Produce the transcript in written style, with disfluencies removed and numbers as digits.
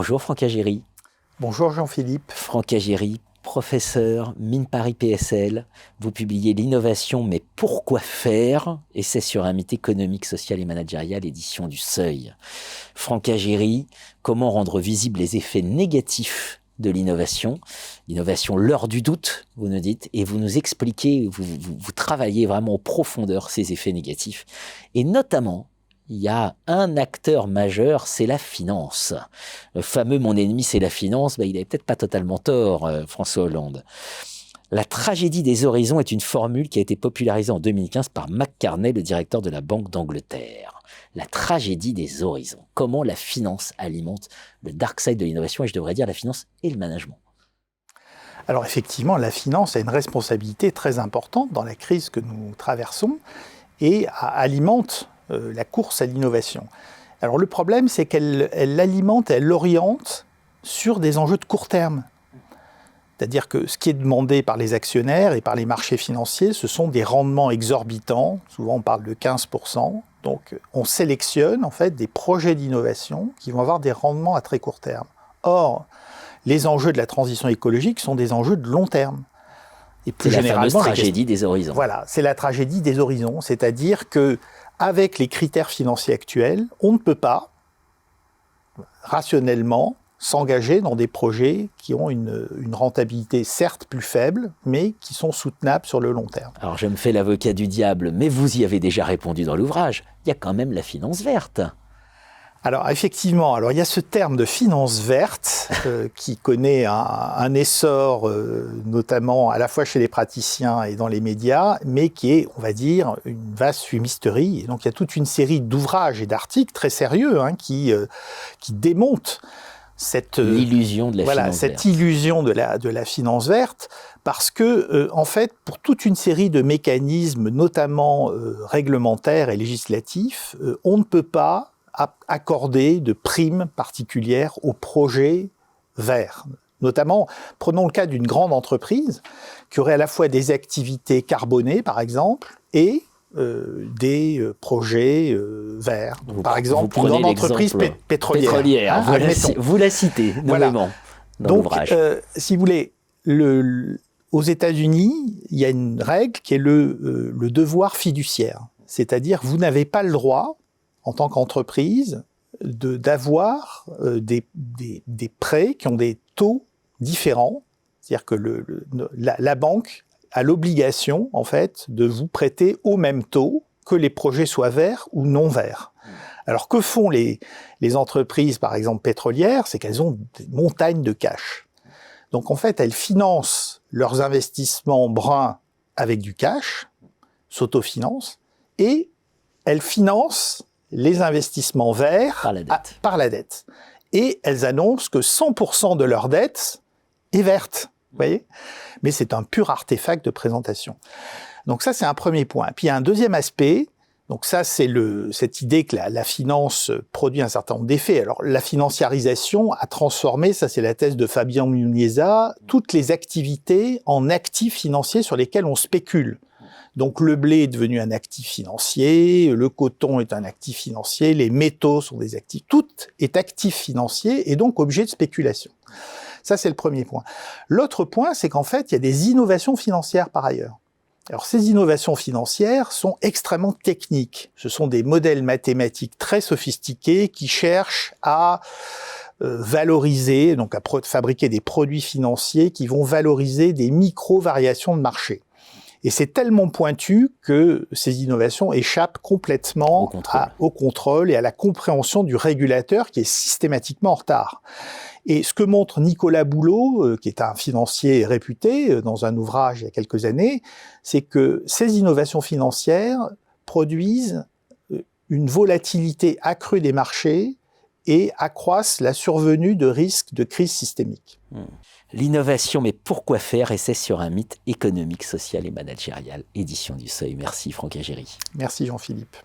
Bonjour Franck Agéry. Bonjour Jean-Philippe. Franck Agéry, professeur, Mines Paris PSL. Vous publiez L'innovation, mais pourquoi faire? Essai sur un mythe économique, social et managérial, édition du Seuil. Franck Agéry, comment rendre visibles les effets négatifs de l'innovation? L'innovation, l'heure du doute, vous nous dites, et vous nous expliquez, vous travaillez vraiment en profondeur ces effets négatifs. Et notamment, il y a un acteur majeur, c'est la finance. Le fameux « mon ennemi, c'est la finance », il n'avait peut-être pas totalement tort, François Hollande. La tragédie des horizons est une formule qui a été popularisée en 2015 par McCartney, le directeur de la Banque d'Angleterre. La tragédie des horizons. Comment la finance alimente le dark side de l'innovation, et je devrais dire la finance et le management. Alors effectivement, la finance a une responsabilité très importante dans la crise que nous traversons et alimente la course à l'innovation. Alors le problème, c'est qu'elle l'alimente, elle l'oriente sur des enjeux de court terme. C'est-à-dire que ce qui est demandé par les actionnaires et par les marchés financiers, ce sont des rendements exorbitants. Souvent, on parle de 15%. Donc, on sélectionne en fait des projets d'innovation qui vont avoir des rendements à très court terme. Or, les enjeux de la transition écologique sont des enjeux de long terme. Et plus généralement, c'est la fameuse tragédie des horizons. Voilà, c'est la tragédie des horizons. C'est-à-dire que avec les critères financiers actuels, on ne peut pas rationnellement s'engager dans des projets qui ont une rentabilité certes plus faible, mais qui sont soutenables sur le long terme. Alors je me fais l'avocat du diable, mais vous y avez déjà répondu dans l'ouvrage, il y a quand même la finance verte. Alors effectivement, il y a ce terme de finance verte qui connaît un essor notamment à la fois chez les praticiens et dans les médias, mais qui est, on va dire, une vaste fumisterie. Et donc il y a toute une série d'ouvrages et d'articles très sérieux qui démontent l'illusion de la finance verte. Cette illusion de la finance verte, parce que en fait, pour toute une série de mécanismes, notamment réglementaires et législatifs, on ne peut pas accorder de primes particulières aux projets verts. Notamment, prenons le cas d'une grande entreprise qui aurait à la fois des activités carbonées, par exemple, et des projets verts. Donc, par exemple, une grande entreprise pétrolière. Vous la citez nommément dans l'ouvrage. Donc, si vous voulez, aux États-Unis, il y a une règle qui est le devoir fiduciaire. C'est-à-dire, vous n'avez pas le droit, en tant qu'entreprise, d'avoir des prêts qui ont des taux différents. C'est-à-dire que la banque a l'obligation, en fait, de vous prêter au même taux, que les projets soient verts ou non verts. Alors, que font les entreprises, par exemple pétrolières? C'est qu'elles ont des montagnes de cash. Donc, en fait, elles financent leurs investissements bruns avec du cash, s'autofinancent, et elles financent les investissements verts par la dette. Et elles annoncent que 100% de leur dette est verte. Vous voyez? Mais c'est un pur artefact de présentation. Donc ça, c'est un premier point. Puis il y a un deuxième aspect. Donc ça, c'est cette idée que la finance produit un certain nombre d'effets. Alors la financiarisation a transformé, ça c'est la thèse de Fabien Muniesa, toutes les activités en actifs financiers sur lesquels on spécule. Donc le blé est devenu un actif financier, le coton est un actif financier, les métaux sont des actifs, tout est actif financier et donc objet de spéculation. Ça, c'est le premier point. L'autre point, c'est qu'en fait, il y a des innovations financières par ailleurs. Alors ces innovations financières sont extrêmement techniques. Ce sont des modèles mathématiques très sophistiqués qui cherchent à valoriser, donc à fabriquer des produits financiers qui vont valoriser des micro-variations de marché. Et c'est tellement pointu que ces innovations échappent complètement au contrôle et à la compréhension du régulateur qui est systématiquement en retard. Et ce que montre Nicolas Boulot, qui est un financier réputé dans un ouvrage il y a quelques années, c'est que ces innovations financières produisent une volatilité accrue des marchés et accroissent la survenue de risques de crise systémique. L'innovation, mais pourquoi faire? Essai sur un mythe économique, social et managérial. Édition du Seuil. Merci Franck Agéry. Merci Jean-Philippe.